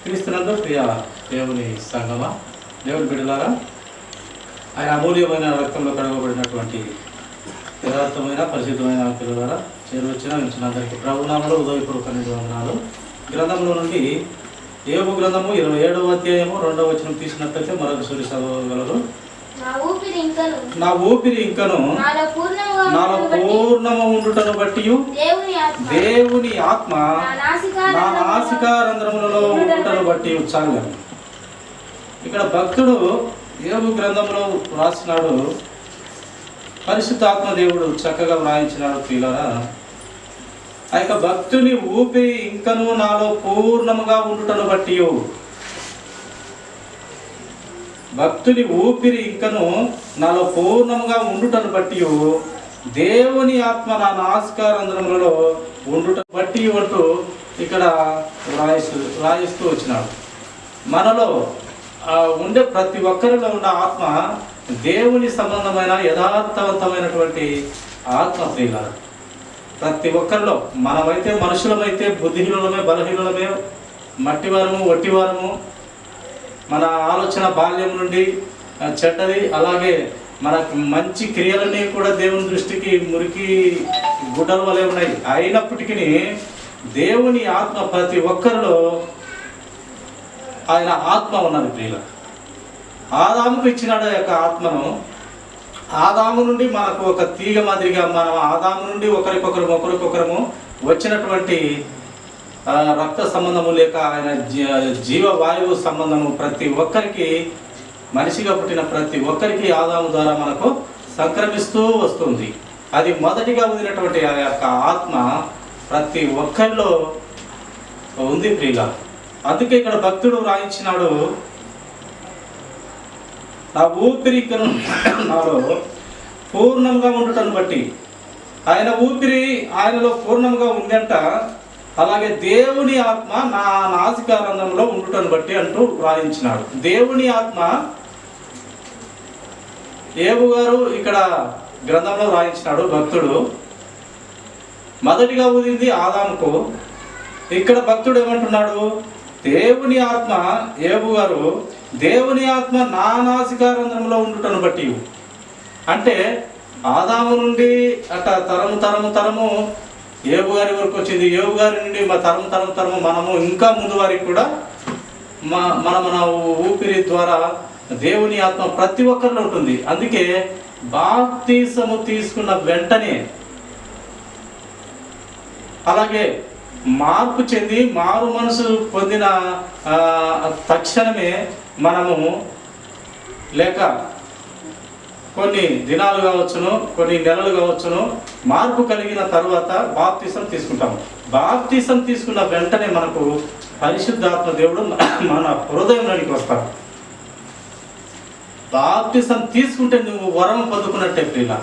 క్రీస్తునందు ప్రియ దేవుని సంగమా, దేవుని బిడ్డలారా, ఆయన అమూల్యమైన రక్తంలో కడగబడినటువంటి యథార్థమైన పరిశుద్ధమైన పిల్లలారా, చేరువచ్చిన అందరికీ ప్రభునామలో ఉదయపూర్వక వందనాలు. గ్రంథంలో నుండి యోబు గ్రంథము 27వ అధ్యాయము 2వ వచనం తీసినట్లయితే మరొక సూర్య చదవగలరు. నా ఊపిరి ఇంకను నాలో పూర్ణము ఉండుటను బట్టి దేవుని ఆత్మ నా నాసికారంధ్రములలో ఉండుటను బట్టి చాలు. ఇక్కడ భక్తుడు యోబు గ్రంథంలో రాసినాడు, పరిశుద్ధాత్మ దేవుడు చక్కగా వ్రాయించినాడు. ప్రియులారా, ఆ యొక్క భక్తుని ఊపిరి ఇంకను నాలో పూర్ణముగా ఉండుటను బట్టి, భక్తుని ఊపిరి ఇంకను నాలో పూర్ణముగా ఉండుటను బట్టి దేవుని ఆత్మ నా నాసికారంధ్రములలో ఉండుటను బట్టి అంటూ ఇక్కడ రాయిస్తూ వచ్చినాడు. మనలో ఉండే ప్రతి ఒక్కరిలో ఉన్న ఆత్మ దేవుని సంబంధమైన యథార్థవంతమైనటువంటి ఆత్మ. ప్రియులారా, ప్రతి ఒక్కరిలో మనమైతే మనుషులమైతే బుద్ధిహీనులమే, బలహీనులమే, మట్టివారము, వట్టివారము, మన ఆలోచన బాల్యం నుండి చెడ్డది. అలాగే మనకు మంచి క్రియలన్నీ కూడా దేవుని దృష్టికి మురికి గుడ్డల వలె ఉన్నాయి. అయినప్పటికీ దేవుని ఆత్మ ప్రతి ఒక్కరిలో ఆయన ఆత్మ ఉన్నది. ప్రియుల, ఆదాముకు ఇచ్చినాడు యొక్క ఆత్మను. ఆదాము నుండి మనకు ఒక తీగ మాదిరిగా మనం ఆదాము నుండి ఒకరికొకరము వచ్చినటువంటి రక్త సంబంధము లేక ఆయన జీవవాయువు సంబంధము ప్రతి ఒక్కరికి, మనిషిగా పుట్టిన ప్రతి ఒక్కరికి ఆదాము ద్వారా మనకు సంక్రమిస్తూ వస్తుంది. అది మొదటిగా వదిలినటువంటి ఆ యొక్క ఆత్మ ప్రతి ఒక్కరిలో ఉంది. ప్రియుల, అందుకే ఇక్కడ భక్తుడు రాయించినాడు, నా ఊపిరి నాలో పూర్ణంగా ఉండటం బట్టి. ఆయన ఊపిరి ఆయనలో పూర్ణంగా ఉందంట. అలాగే దేవుని ఆత్మ నా నాసికారంధ్రంలో ఉండుటను బట్టి అంటూ వ్రాయించినాడు. దేవుని ఆత్మ యోబు గారు ఇక్కడ గ్రంథంలో వ్రాయించినాడు. భక్తుడు మొదటిగా ఊదింది ఆదాముకు. ఇక్కడ భక్తుడు ఏమంటున్నాడు, దేవుని ఆత్మ, యోబు గారు దేవుని ఆత్మ నా నాసికారంధ్రంలో ఉండుటను బట్టి. అంటే ఆదాము నుండి అట తరము యోబు గారి వరకు వచ్చింది. యోబు గారి నుండి మా తరము మనము ఇంకా ముందు వారికి కూడా మన ఊపిరి ద్వారా దేవుని ఆత్మ ప్రతి ఒక్కరిలో ఉంటుంది. అందుకే బాప్తిసము తీసుకున్న వెంటనే, అలాగే మార్పు చెంది మారు మనసు పొందిన తక్షణమే మనము, లేక కొన్ని దినాలు కావచ్చును, కొన్ని నెలలు కావచ్చును, మార్పు కలిగిన తర్వాత బాప్తిసం తీసుకుంటాము. బాప్తిసం తీసుకున్న వెంటనే మనకు పరిశుద్ధాత్మ దేవుడు మన హృదయంలోనికి వస్తాడు. బాప్తిసం తీసుకుంటే నువ్వు వరం పొందుకున్నట్టే. ప్రియుల,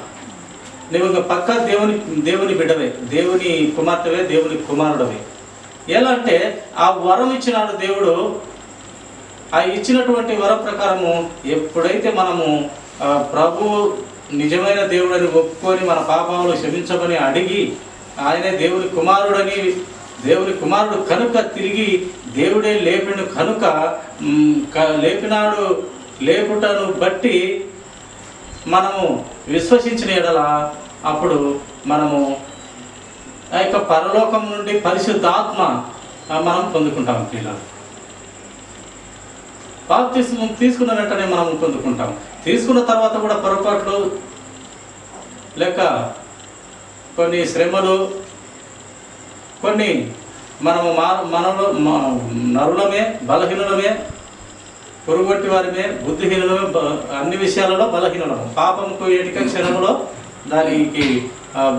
నువ్వు ఇంకా పక్కా దేవుని బిడ్డవే, దేవుని కుమార్తెవే, దేవుని కుమారుడవే. ఎలా అంటే ఆ వరం ఇచ్చినాడు దేవుడు. ఆ ఇచ్చినటువంటి వరం ప్రకారము ఎప్పుడైతే మనము ప్రభు నిజమైన దేవుడని ఒప్పుకొని మన పాపాలను క్షమించమని అడిగి ఆయనే దేవుని కుమారుడని, దేవుని కుమారుడు కనుక తిరిగి దేవుడే లేపిన కనుక లేపుటను బట్టి మనము విశ్వసించిన ఎడల అప్పుడు మనము ఆ యొక్క పరలోకం నుండి పరిశుద్ధాత్మ మనం పొందుకుంటాం. పిల్లలు, బాప్తిసం తీసుకున్న వెంటనే మనం పొందుకుంటాం. తీసుకున్న తర్వాత కూడా పొరపాట్లు లేక కొన్ని శ్రమలు, కొన్ని మనలో నరులమే, బలహీనులమే, పొరుగొట్టి వారిమే, బుద్ధిహీనులమే, అన్ని విషయాలలో బలహీనులము. పాపంకు ఏటిక క్షణంలో దానికి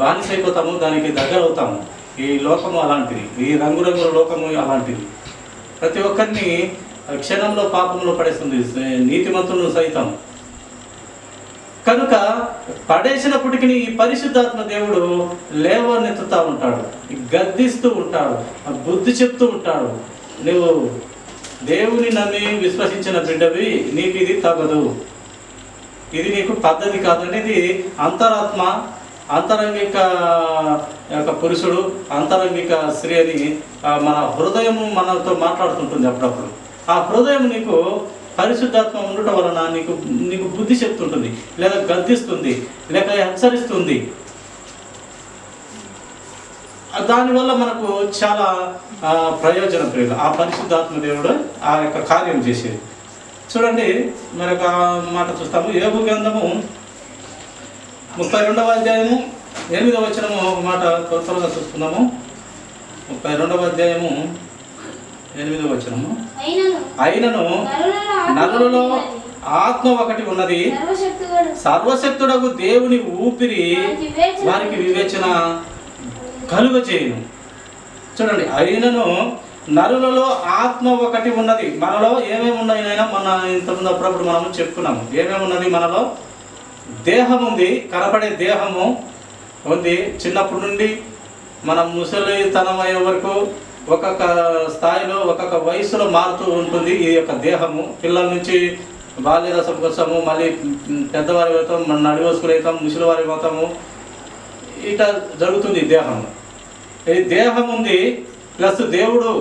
బానిసైపోతాము, దానికి దగ్గర అవుతాము. ఈ లోకము అలాంటిది, ఈ రంగురంగుల లోకము అలాంటిది. ప్రతి ఒక్కరిని క్షణంలో పాపంలో పడేస్తుంది, నీతిమంతులను సైతం. కనుక పడేసినప్పటికీ ఈ పరిశుద్ధాత్మ దేవుడు లేవనెత్తుతూ ఉంటాడు, గద్దిస్తూ ఉంటాడు, బుద్ధి చెప్తూ ఉంటాడు. నువ్వు దేవుని నన్ను విశ్వసించిన బిడ్డవి, నీకు ఇది తగదు, ఇది నీకు పద్ధతి కాదు అనేది అంతరాత్మ అంతరంగిక యొక్క పురుషుడు, అంతరంగిక స్త్రీ అని మన హృదయం మనతో మాట్లాడుతుంటుంది అప్పుడప్పుడు. ఆ హృదయం నీకు పరిశుద్ధాత్మ ఉండటం వలన నీకు నీకు బుద్ధి చెప్తుంటుంది, లేదా గద్దిస్తుంది, లేక హెచ్చరిస్తుంది. దానివల్ల మనకు చాలా ప్రయోజనం ప్రియులు. ఆ పరిశుద్ధాత్మ దేవుడు ఆ యొక్క కార్యం చేసేది. చూడండి, మరొక మాట చూస్తాము. యోబు గ్రంథము 32వ అధ్యాయము 8వ వచనము ఒక మాట త్వరగా చూస్తున్నాము. 32వ అధ్యాయము 8వ వచనము. అయినను నరులలో ఆత్మ ఒకటి ఉన్నది, సర్వశక్తుడగు దేవుని ఊపిరి వారికి వివేచన కలుగజేయును. చూడండి, అయినను నరులలో ఆత్మ ఒకటి ఉన్నది. మనలో ఏమేమి ఉన్నాయినైనా మన ఇంతకుముందు అప్పుడప్పుడు మనము చెప్పుకున్నాము. ఏమేమి ఉన్నది? మనలో దేహం ఉంది, కనపడే దేహము ఉంది. చిన్నప్పటి నుండి మనం ముసలితనం అయ్యే వరకు ఒక్కొక్క స్థాయిలో ఒక్కొక్క వయసులో మారుతూ ఉంటుంది ఈ యొక్క దేహము. పిల్లల నుంచి బాల్యదశకు వస్తాము, మళ్ళీ పెద్దవారి అవుతాం, మన నడివసుకులు అవుతాం, ముసలి వారి అవుతాము. ఇట్లా జరుగుతుంది దేహము. ఈ దేహం ఉంది, ప్లస్ దేవుడు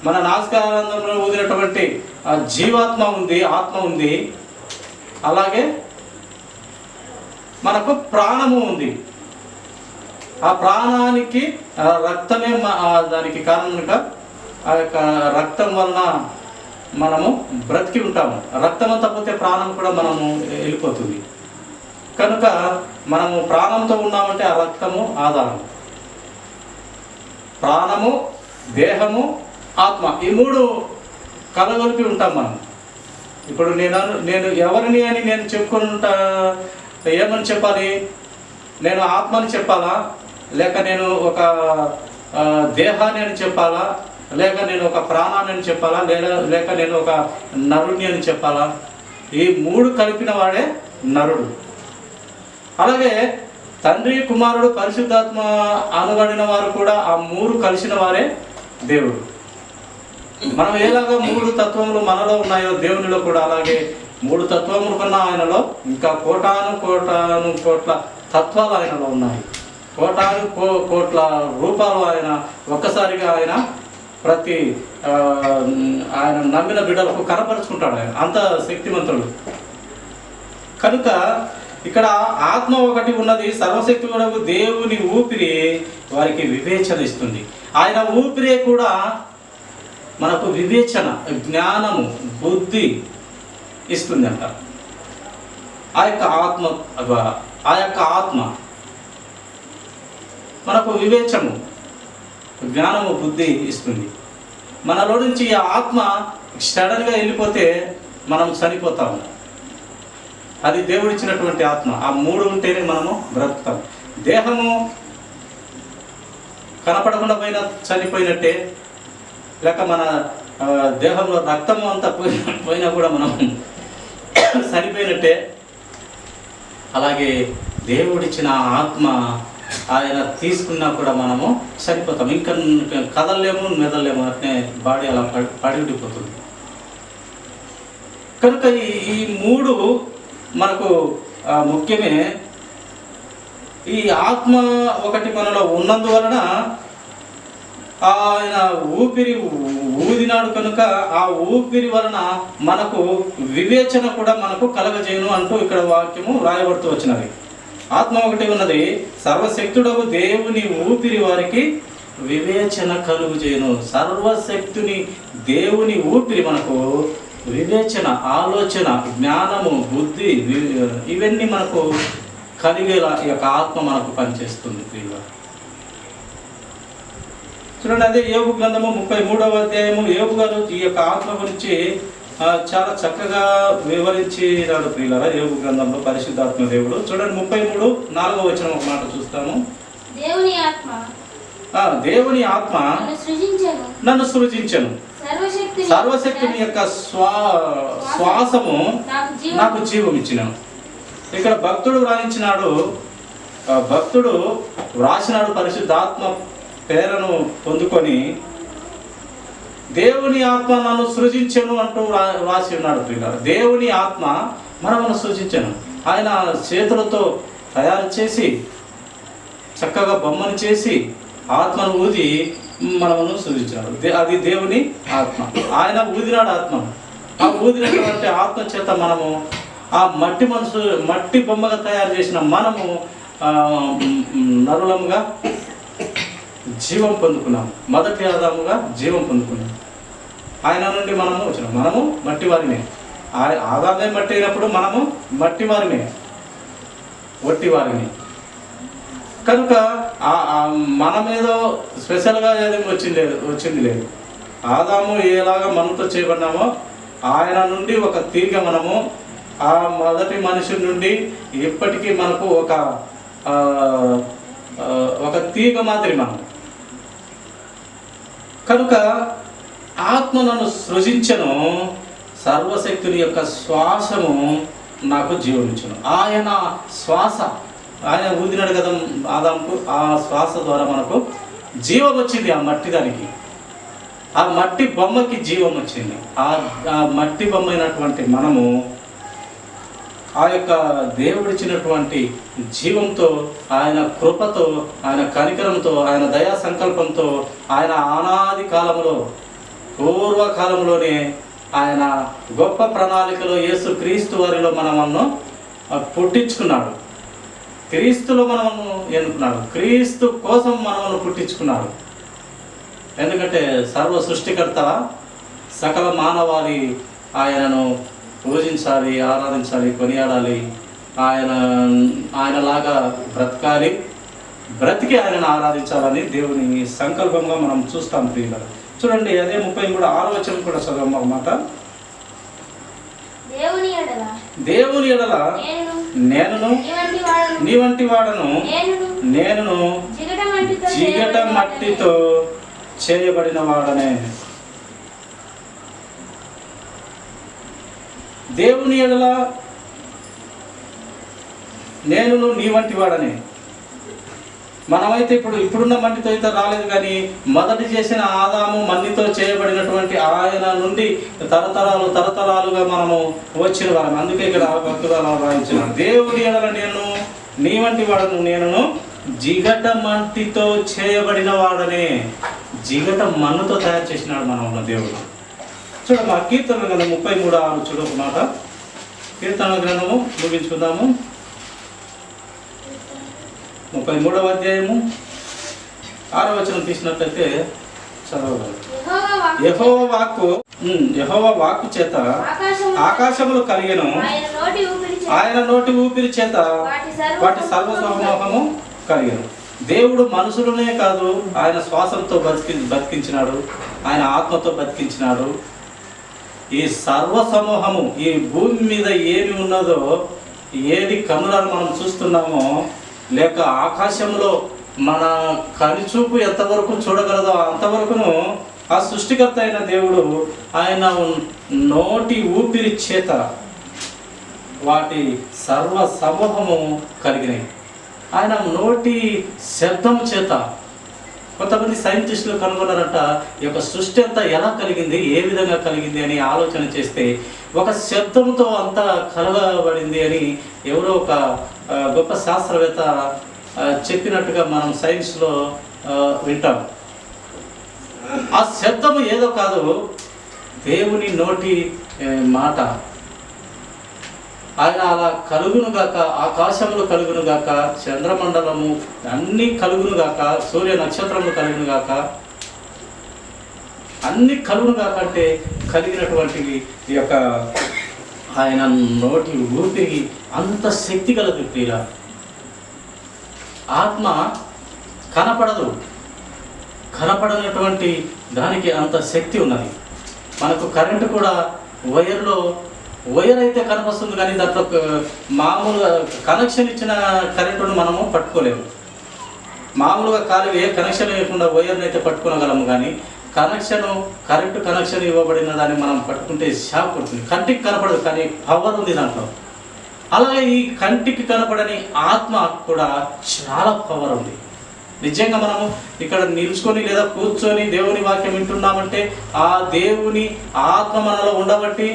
మన నాసికారంధ్రంలో ఊదినటువంటి ఆ జీవాత్మ ఉంది, ఆత్మ ఉంది. అలాగే మనకు ప్రాణము ఉంది. ఆ ప్రాణానికి రక్తమే దానికి కారణంగా, ఆ యొక్క రక్తం వలన మనము బ్రతికి ఉంటాము. రక్తం అంతా పోతే ప్రాణం కూడా మనము వెళ్ళిపోతుంది. కనుక మనము ప్రాణంతో ఉన్నామంటే ఆ రక్తము ఆధారం. ప్రాణము, దేహము, ఆత్మ, ఈ మూడు కలగలిపి ఉంటాం మనం. ఇప్పుడు నేను ఎవరిని అని నేను చెప్పుకుంటా, ఏమని చెప్పాలి? నేను ఆత్మని చెప్పాలా, లేక నేను ఒక దేహాన్ని అని చెప్పాలా, లేక నేను ఒక ప్రాణాన్ని అని చెప్పాలా, లేక నేను ఒక నరుణ్ణి అని చెప్పాలా? ఈ మూడు కలిపిన వాడే నరుడు. అలాగే తండ్రి, కుమారుడు, పరిశుద్ధాత్మ అనబడిన వారు కూడా ఆ మూడు కలిసిన వారే దేవుడు. మనం ఎలాగో మూడు తత్వములు మనలో ఉన్నాయో దేవునిలో కూడా అలాగే మూడు తత్వములు కన్నా ఆయనలో ఇంకా కోట్ల తత్వాలు ఆయనలో ఉన్నాయి. కోట్ల రూపాలు ఆయన ఒక్కసారిగా ఆయన ప్రతి ఆయన నమ్మిన బిడ్డలకు కనపరుచుకుంటాడు. ఆయన అంత శక్తివంతుడు. కనుక ఇక్కడ ఆత్మ ఒకటి ఉన్నది, సర్వశక్తుడగు దేవుని ఊపిరి వారికి వివేచన ఇస్తుంది. ఆయన ఊపిరే కూడా మనకు వివేచన, జ్ఞానము, బుద్ధి ఇస్తుంది అంట. ఆ యొక్క ఆత్మ మనకు వివేచము, జ్ఞానము, బుద్ధి ఇస్తుంది. మనలో నుంచి ఈ ఆత్మ సడన్గా వెళ్ళిపోతే మనం చనిపోతాము. అది దేవుడిచ్చినటువంటి ఆత్మ. ఆ మూడు ఉంటేనే మనము బ్రతుకుతాం. దేహము కనపడకుండా చనిపోయినట్టే, లేక మన దేహంలో రక్తము అంతా పోయినా కూడా మనం చనిపోయినట్టే. అలాగే దేవుడిచ్చిన ఆత్మ ఆయన తీసుకున్నా కూడా మనము చనిపోతాం. ఇంకా కదలలేము, మెదలేము, అట్నే బాడీ అలా పడిపోతుంది. కనుక ఈ మూడు మనకు ముఖ్యమే. ఈ ఆత్మ ఒకటి మనలో ఉన్నందువలన ఆయన ఊపిరి ఊదినాడు కనుక ఆ ఊపిరి వలన మనకు వివేచన కూడా మనకు కలగజేయును అంటూ ఇక్కడ వాక్యము రాయబడుతూ వచ్చినది. ఆత్మ ఒకటి ఉన్నది, సర్వశక్తుడగు దేవుని ఊపిరి వారికి వివేచన కలుగజేయును. సర్వశక్తుని దేవుని ఊపిరి మనకు వివేచన, ఆలోచన, జ్ఞానము, బుద్ధి ఇవన్నీ మనకు కలిగేలా ఈ యొక్క ఆత్మ మనకు పనిచేస్తుంది. ప్రియుల చూడండి, అదే యోబు గ్రంథము 33వ అధ్యాయము. యోబు గారు ఈ యొక్క ఆత్మ గురించి చాలా చక్కగా వివరించినాడు ప్రియులారా యోబు గ్రంథంలో పరిశుద్ధాత్మ దేవుడు. చూడండి 33:4వ వచనం ఒక మాట చూస్తాము. దేవుని ఆత్మ నన్ను సృజించెను, సర్వశక్తుని యొక్క శ్వాసము నాకు జీవం ఇచ్చినాను. ఇక్కడ భక్తుడు వ్రాసినాడు పరిశుద్ధాత్మ పేరును పొందుకొని దేవుని ఆత్మ నన్ను సృజించెను అంటూ రాసి ఉన్నాడు ప్రియులారా. దేవుని ఆత్మ మనల్ని సృజించెను. ఆయన చేతులతో తయారు చేసి చక్కగా బొమ్మను చేసి ఆత్మను ఊది మనమును సృజించినాడు. అది దేవుని ఆత్మ. ఆయన ఊదినాడు ఆత్మను. ఆ ఊదినటువంటి ఆత్మ చేత మనము ఆ మట్టి బొమ్మగా తయారు చేసిన మనము నరులముగా జీవం పొందుకున్నాము. మొదటి ఆదాముగా జీవం పొందుకున్నాము. ఆయన నుండి మనము వచ్చినాం. మనము మట్టి వారిమే. ఆదామే మట్టి అయినప్పుడు మనము మట్టి వారిమే, ఒట్టి వారిని. కనుక మనమేదో స్పెషల్గా ఏదేమి వచ్చింది లేదు. ఆదాము ఎలాగా మనతో చేయబడినామో ఆయన నుండి ఒక తీగ మనము ఆ మొదటి మనిషి నుండి ఇప్పటికీ మనకు ఒక తీగ మాదిరి మనం. కనుక ఆత్మ నన్ను సృజించను, సర్వశక్తుని యొక్క శ్వాసము నాకు జీవనిచ్చును. ఆయన శ్వాస, ఆయన ఊదినాడు కదా ఆదాముకు. ఆ శ్వాస ద్వారా మనకు జీవం వచ్చింది. ఆ మట్టి దానికి, ఆ మట్టి బొమ్మకి జీవం వచ్చింది. ఆ మట్టి బొమ్మ అయినటువంటి మనము ఆ యొక్క దేవుడిచ్చినటువంటి జీవంతో, ఆయన కృపతో, ఆయన కనికరంతో, ఆయన దయా సంకల్పంతో, ఆయన అనాది కాలంలో పూర్వకాలంలోనే ఆయన గొప్ప ప్రణాళికలో యేసు క్రీస్తు వారిలో మనమను పుట్టించుకున్నాడు. క్రీస్తులో మనము ఎన్నుకున్నాడు. క్రీస్తు కోసం మనము పుట్టించుకున్నాడు. ఎందుకంటే సర్వ సృష్టికర్త సకల మానవాళి ఆయనను పూజించాలి, ఆరాధించాలి, కొనియాడాలి. ఆయనలాగా బ్రతకాలి, బ్రతికి ఆయనను ఆరాధించాలని దేవుని సంకల్పంగా మనం చూస్తాం ప్రియులారా. చూడండి, అదే 33 వచనం కూడా చదవము అన్నమాట. దేవుని ఎడల నేను నీ వంటి వాడను, నేను జిగట మట్టితో చేయబడిన వాడనే. దేవుని ఎడల నేను నీ వంటి వాడనే. మనమైతే ఇప్పుడున్న మట్టితో అయితే రాలేదు, కానీ మొదటి చేసిన ఆదాము మన్నితో చేయబడినటువంటి ఆయన నుండి తరతరాలుగా మనము వచ్చిన వారం. అందుకే ఇక్కడ భక్తులు అలా రాయించినాడు. దేవుని ఎడల నేను నీ వంటి వాడను, నేను జిగట మట్టితో చేయబడిన వాడనే. జిగట మన్నుతో తయారు చేసినాడు మనం దేవుడు. చూడమ్మా, కీర్తన గ్రంథం 33:6 చూడొక మాట. కీర్తన గ్రంథము ముగించుకుందాము. 33వ అధ్యాయము 6వ వచనం తీసినట్లయితే చదవగలరు. యెహోవా వాక్కు చేత ఆకాశములు కలిగెను, ఆయన నోటి ఊపిరి చేత వాటి సర్వసమూహము కలిగెను. దేవుడు మనుషులనే కాదు, ఆయన శ్వాసంతో బతికించినాడు, ఆయన ఆత్మతో బతికించినాడు. ఈ సర్వసమూహము, ఈ భూమి మీద ఏమి ఉన్నదో, ఏది కనులను మనం చూస్తున్నామో, లేక ఆకాశంలో మన కనిచూపు ఎంతవరకు చూడగలదో అంతవరకును ఆ సృష్టికర్త అయిన దేవుడు ఆయన నోటి ఊపిరి చేత వాటి సర్వ సమూహము కలిగినాయి. ఆయన నోటి శబ్దం చేత. కొంతమంది సైంటిస్టులు కనుగొన్నారంట, ఈ యొక్క సృష్టి అంతా ఎలా కలిగింది, ఏ విధంగా కలిగింది అని ఆలోచన చేస్తే ఒక శబ్దంతో అంతా కలగబడింది అని ఎవరో ఒక గొప్ప శాస్త్రవేత్త చెప్పినట్టుగా మనం సైన్స్లో వింటాం. ఆ శబ్దము ఏదో కాదు, దేవుని నోటి మాట. ఆయన అలా కలుగునుగాక, ఆకాశములు కలుగునుగాక, చంద్రమండలము అన్నీ కలుగునుగాక, సూర్య నక్షత్రములు కలుగునుగాక, అన్ని కలుగునుగాక అంటే కలిగినటువంటివి ఈ యొక్క ఆయన నోటి ఊపిరి అంత శక్తి కలదు ప్రియుల. ఆత్మ కనపడనటువంటి దానికి అంత శక్తి ఉన్నది. మనకు కరెంటు కూడా వైర్ అయితే కనిపిస్తుంది, కానీ దాంట్లో మామూలుగా కనెక్షన్ ఇచ్చిన కరెంటును మనము పట్టుకోలేము. మామూలుగా ఏ కనెక్షన్ ఇవ్వకుండా వైర్ని అయితే పట్టుకోగలము, కానీ కరెంటు కనెక్షన్ ఇవ్వబడిన దాన్ని మనం పట్టుకుంటే షాక్ కొడుతుంది. కంటికి కనపడదు, కానీ పవర్ ఉంది దాంట్లో. అలాగే ఈ కంటికి కనపడని ఆత్మ కూడా చాలా పవర్ ఉంది. నిజంగా మనము ఇక్కడ నిలుచుకొని లేదా కూర్చొని దేవుని వాక్యం వింటున్నామంటే ఆ దేవుని ఆత్మ మనలో ఉండబట్టి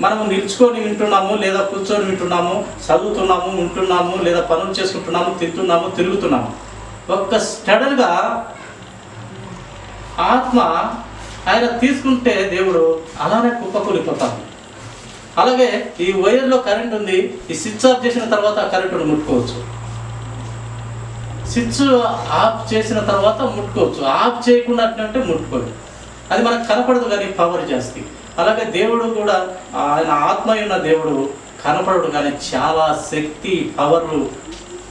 మనము నిల్చుకొని వింటున్నాము, లేదా కూర్చొని వింటున్నాము, చదువుతున్నాము, వింటున్నాము, లేదా పనులు చేసుకుంటున్నాము, తింటున్నాము, తిరుగుతున్నాము. ఒక్క స్టడల్గా ఆత్మ ఆయన తీసుకుంటే దేవుడు అలానే కుప్పకూలిపోతాము. అలాగే ఈ వైర్లో కరెంట్ ఉంది, ఈ స్విచ్ ఆఫ్ చేసిన తర్వాత ఆ కరెంటును ముట్టుకోవచ్చు. స్విచ్ ఆఫ్ చేసిన తర్వాత ముట్టుకోవచ్చు, ఆఫ్ చేయకుండా అంటే ముట్టుకోలేదు. అది మనకు కనపడదు కానీ పవర్ జాస్తి. అలాగే దేవుడు కూడా ఆయన ఆత్మ ఉన్న దేవుడు కనపడడు కానీ చాలా శక్తి పవర్లు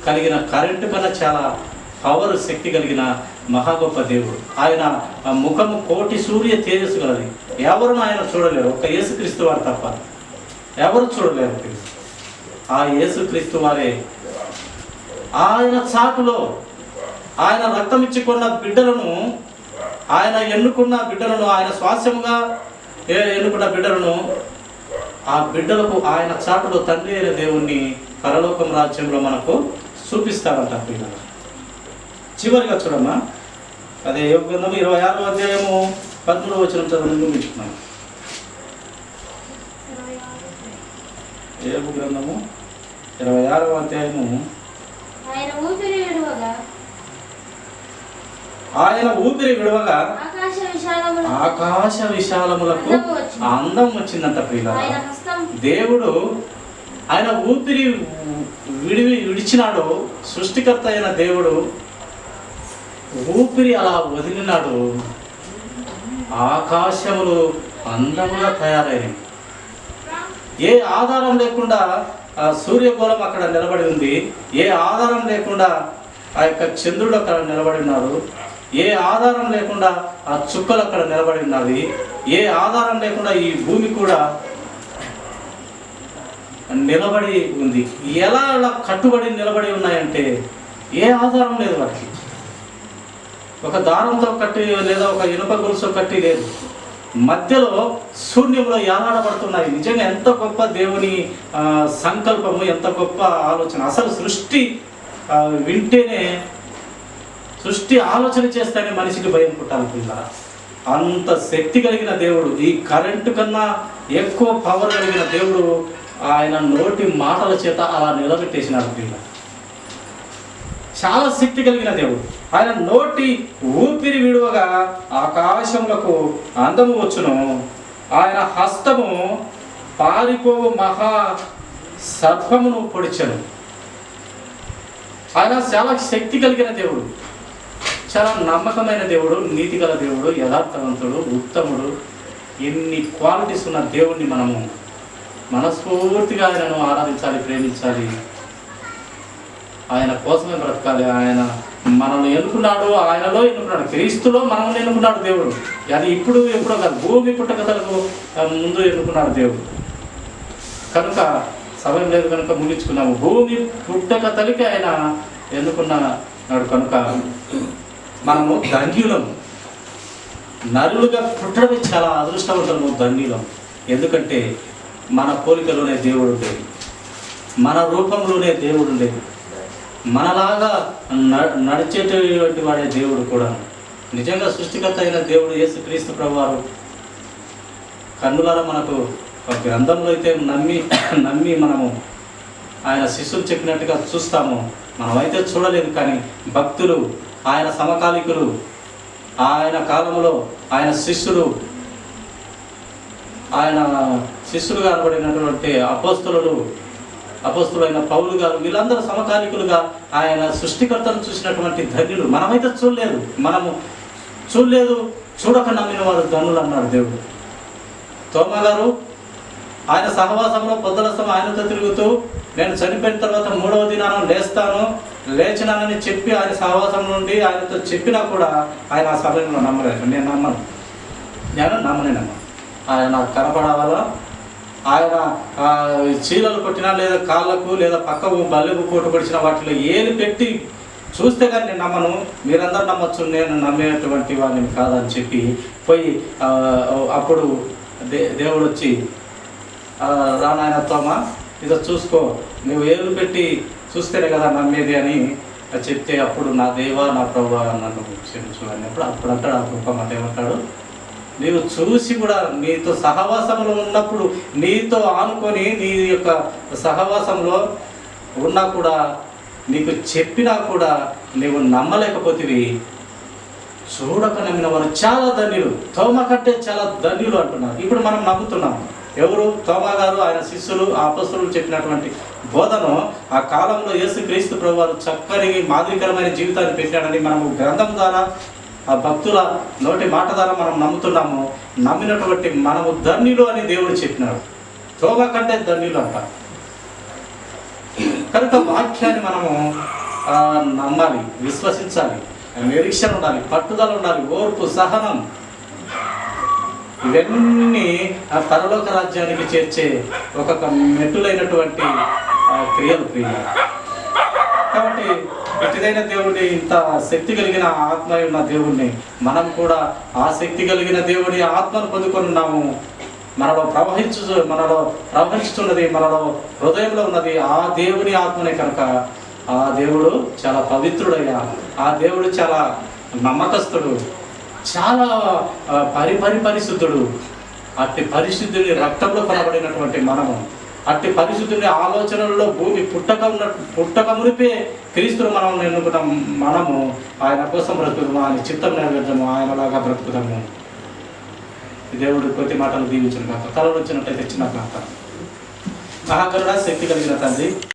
కలిగిన, కరెంటు కన్నా చాలా పవర్ శక్తి కలిగిన మహా గొప్ప దేవుడు. ఆయన ముఖము కోటి సూర్య తేజస్సు కలది. ఎవరు ఆయన చూడలేరు, ఒక్క యేసుక్రీస్తు వారు తప్ప ఎవరు చూడలేరు. ఆ యేసుక్రీస్తు వారే ఆయన చాటులో ఆయన రక్తం ఇచ్చి కొన్న బిడ్డలను, ఆయన ఎన్నుకున్న బిడ్డలను, ఆయన స్వాస్యంగా ఎన్నుకున్న బిడ్డలను, ఆ బిడ్డలకు ఆయన చాటులో తండ్రి అయిన దేవుణ్ణి పరలోకం రాజ్యంలో మనకు చూపిస్తారంట పిల్లలు. చివరిగా చూడమ్మా, అదే యోబు గ్రంథము 26వ అధ్యాయము 13వ వచనం చదువు ముగించుకున్నాను. యోబు గ్రంథము 26వ అధ్యాయము ఆయన ఊపిరి విడవగా ఆకాశ విశాలములకు అందం వచ్చిందంట ప్రియులారా. దేవుడు ఆయన ఊపిరి విడిచినాడు. సృష్టికర్త అయిన దేవుడు ఊపిరి అలా వదిలినాడు, ఆకాశములు అందముగా తయారైనవి. ఏ ఆధారం లేకుండా సూర్యగోళం అక్కడ నిలబడి ఉంది, ఏ ఆధారం లేకుండా ఆ యొక్క చంద్రుడు అక్కడ నిలబడి ఉన్నాడు, ఏ ఆధారం లేకుండా ఆ చుక్కలు అక్కడ నిలబడి ఉన్నది, ఏ ఆధారం లేకుండా ఈ భూమి కూడా నిలబడి ఉంది. ఎలా అలా కట్టుబడి నిలబడి ఉన్నాయంటే ఏ ఆధారం లేదు వాటికి. ఒక దారంతో కట్టి లేదా ఒక ఇనుప గొలుసు కట్టి లేదు, మధ్యలో శూన్యంలో ఏలాడబడుతున్నాయి. నిజంగా ఎంత గొప్ప దేవుని సంకల్పము, ఎంత గొప్ప ఆలోచన. అసలు సృష్టి వింటేనే, సృష్టి ఆలోచన చేస్తేనే మనిషికి భయం పుట్టాలి పిల్లరా. అంత శక్తి కలిగిన దేవుడు, ఈ కరెంటు కన్నా ఎక్కువ పవర్ కలిగిన దేవుడు ఆయన నోటి మాటల చేత అలా నిలబెట్టేసినాడు పిల్ల. చాలా శక్తి కలిగిన దేవుడు. ఆయన నోటి ఊపిరి విడువగా ఆకాశములకు అందము వచ్చును. ఆయన హస్తము పారిపోవు మహా సర్పమును పొడిచెను. ఆయన చాలా శక్తి కలిగిన దేవుడు, చాలా నమ్మకమైన దేవుడు, నీతి గల దేవుడు, యథార్థవంతుడు, ఉత్తముడు. ఎన్ని క్వాలిటీస్ ఉన్న దేవుణ్ణి మనము మనస్ఫూర్తిగా ఆయనను ఆరాధించాలి, ప్రేమించాలి, ఆయన కోసమే బ్రతకాలి. ఆయన మనల్ని ఎన్నుకున్నాడు, ఆయనలో ఎన్నుకున్నాడు, క్రీస్తులో మనల్ని ఎన్నుకున్నాడు దేవుడు. అది ఇప్పుడు ఎప్పుడో కాదు, భూమి పుట్టకథలకు ముందు ఎన్నుకున్నాడు దేవుడు. కనుక సమయం లేదు కనుక ముగించుకున్నాము. భూమి పుట్టకథలకి ఆయన ఎన్నుకున్నాడు కనుక మనము ధన్యులము. నరులుగా పుట్టడమే చాలా అదృష్టవంతము, ధన్యులం. ఎందుకంటే మన పోలికలోనే దేవుడు ఉండేది, మన రూపంలోనే దేవుడు ఉండేది, మనలాగా నడిచేటువంటి వాడే దేవుడు కూడా. నిజంగా సృష్టికర్త అయిన దేవుడు యేసుక్రీస్తు ప్రభువారు కన్నులారా మనకు గ్రంథంలో అయితే నమ్మి మనము ఆయన శిష్యులు చెప్పినట్టుగా చూస్తాము. మనమైతే చూడలేదు, కానీ భక్తులు, ఆయన సమకాలికులు, ఆయన కాలంలో ఆయన శిష్యులుగా అనబడినటువంటి అపోస్తులైన పౌలు గారు, వీళ్ళందరూ సమకాలికులుగా ఆయన సృష్టికర్తను చూసినటువంటి ధన్యులు. మనమైతే చూడలేదు, చూడక నమ్మిన వారు ధన్యులు అన్నాడు దేవుడు. తోమా గారు ఆయన సహవాసంలో పొద్దులస్తం ఆయనతో తిరుగుతూ, నేను చనిపోయిన తర్వాత 3వ దినాన లేచినానని చెప్పి ఆయన సహవాసం నుండి ఆయనతో చెప్పినా కూడా ఆయన ఆ సమయంలో నమ్మలేదు. నేను నమ్మను. ఆయన నాకు కనపడాలా, ఆయన చీలలు కొట్టినా, లేదా కాళ్ళకు లేదా పక్కకు బల్లెకు పోటు పడిచిన వాటిలో ఏలు పెట్టి చూస్తే కానీ నేను నమ్మను. మీరందరూ నమ్మచ్చు, నేను నమ్మేటువంటి వాడిని కాదని చెప్పి పోయి అప్పుడు దేవుడు వచ్చి, రానాయన తోమా, ఇదో చూసుకో, నువ్వు ఏలు పెట్టి చూస్తేనే కదా నమ్మేది అని చెప్తే, అప్పుడు నా దేవా నా ప్రభువా నన్ను క్షమించు అన్నప్పుడు అప్పుడు అంటాడు ఆ గొప్ప మాట. ఏమంటాడు? నీవు చూసి కూడా నీతో సహవాసంలో ఉన్నప్పుడు, నీతో ఆనుకొని నీ యొక్క సహవాసంలో ఉన్నా కూడా, నీకు చెప్పినా కూడా నీవు నమ్మలేకపోతివి. చూడక నమ్మిన వారు చాలా ధన్యులు, తోమ కంటే చాలా ధన్యులు అంటున్నారు. ఇప్పుడు మనం నమ్ముతున్నాము. ఎవరు? తోమా గారు, ఆయన శిష్యులు, ఆ అపొస్తలులు చెప్పినటువంటి బోధను ఆ కాలంలో యేసుక్రీస్తు ప్రభువారు చక్కని మాదిరికరమైన జీవితాన్ని పెట్టాడని మనము గ్రంథం ద్వారా, ఆ భక్తుల నోటి మాట ద్వారా మనం నమ్ముతున్నాము. నమ్మినటువంటి మనము ధన్యులు అని దేవుడు చెప్పినాడు. తోమ కంటే ధన్యులు అంట. కనుక వాక్యాన్ని మనము నమ్మాలి, విశ్వసించాలి, నిరీక్షణ ఉండాలి, పట్టుదల ఉండాలి, ఓర్పు, సహనం. ఇవన్నీ ఆ పరలోక రాజ్యానికి చేర్చే ఒక మెట్టులైనటువంటి క్రియలు ప్రియులు. కాబట్టి ఎటుదైన దేవుడిని, ఇంత శక్తి కలిగిన ఆత్మ ఉన్న దేవుడిని మనం కూడా ఆ శక్తి కలిగిన దేవుడి ఆత్మను పొందుకొని ఉన్నాము. మనలో ప్రవహిస్తున్నది, మనలో హృదయంలో ఉన్నది ఆ దేవుని ఆత్మనే. కనుక ఆ దేవుడు చాలా పవిత్రుడయ్యా, ఆ దేవుడు చాలా నమ్మకస్తుడు, చాలా పరిశుద్ధుడు. అట్టి పరిశుద్ధుని రక్తంలో కనబడినటువంటి మనము, అట్టి పరిశుద్ధుని ఆలోచనల్లో భూమి పుట్టక మునిపే క్రీస్తును మనం ఎన్నుకున్నాం. మనము ఆయన కోసం బ్రతుకుదాము, ఆయన చిత్తం నెరవేర్చము, ఆయనలాగా బ్రతుకుదాము. దేవుడు కొద్ది మాటలు దీవించిన కాక తలలు వచ్చినట్టయితే చిన్న కాక. మహాకరుణ శక్తి కలిగిన తండ్రి,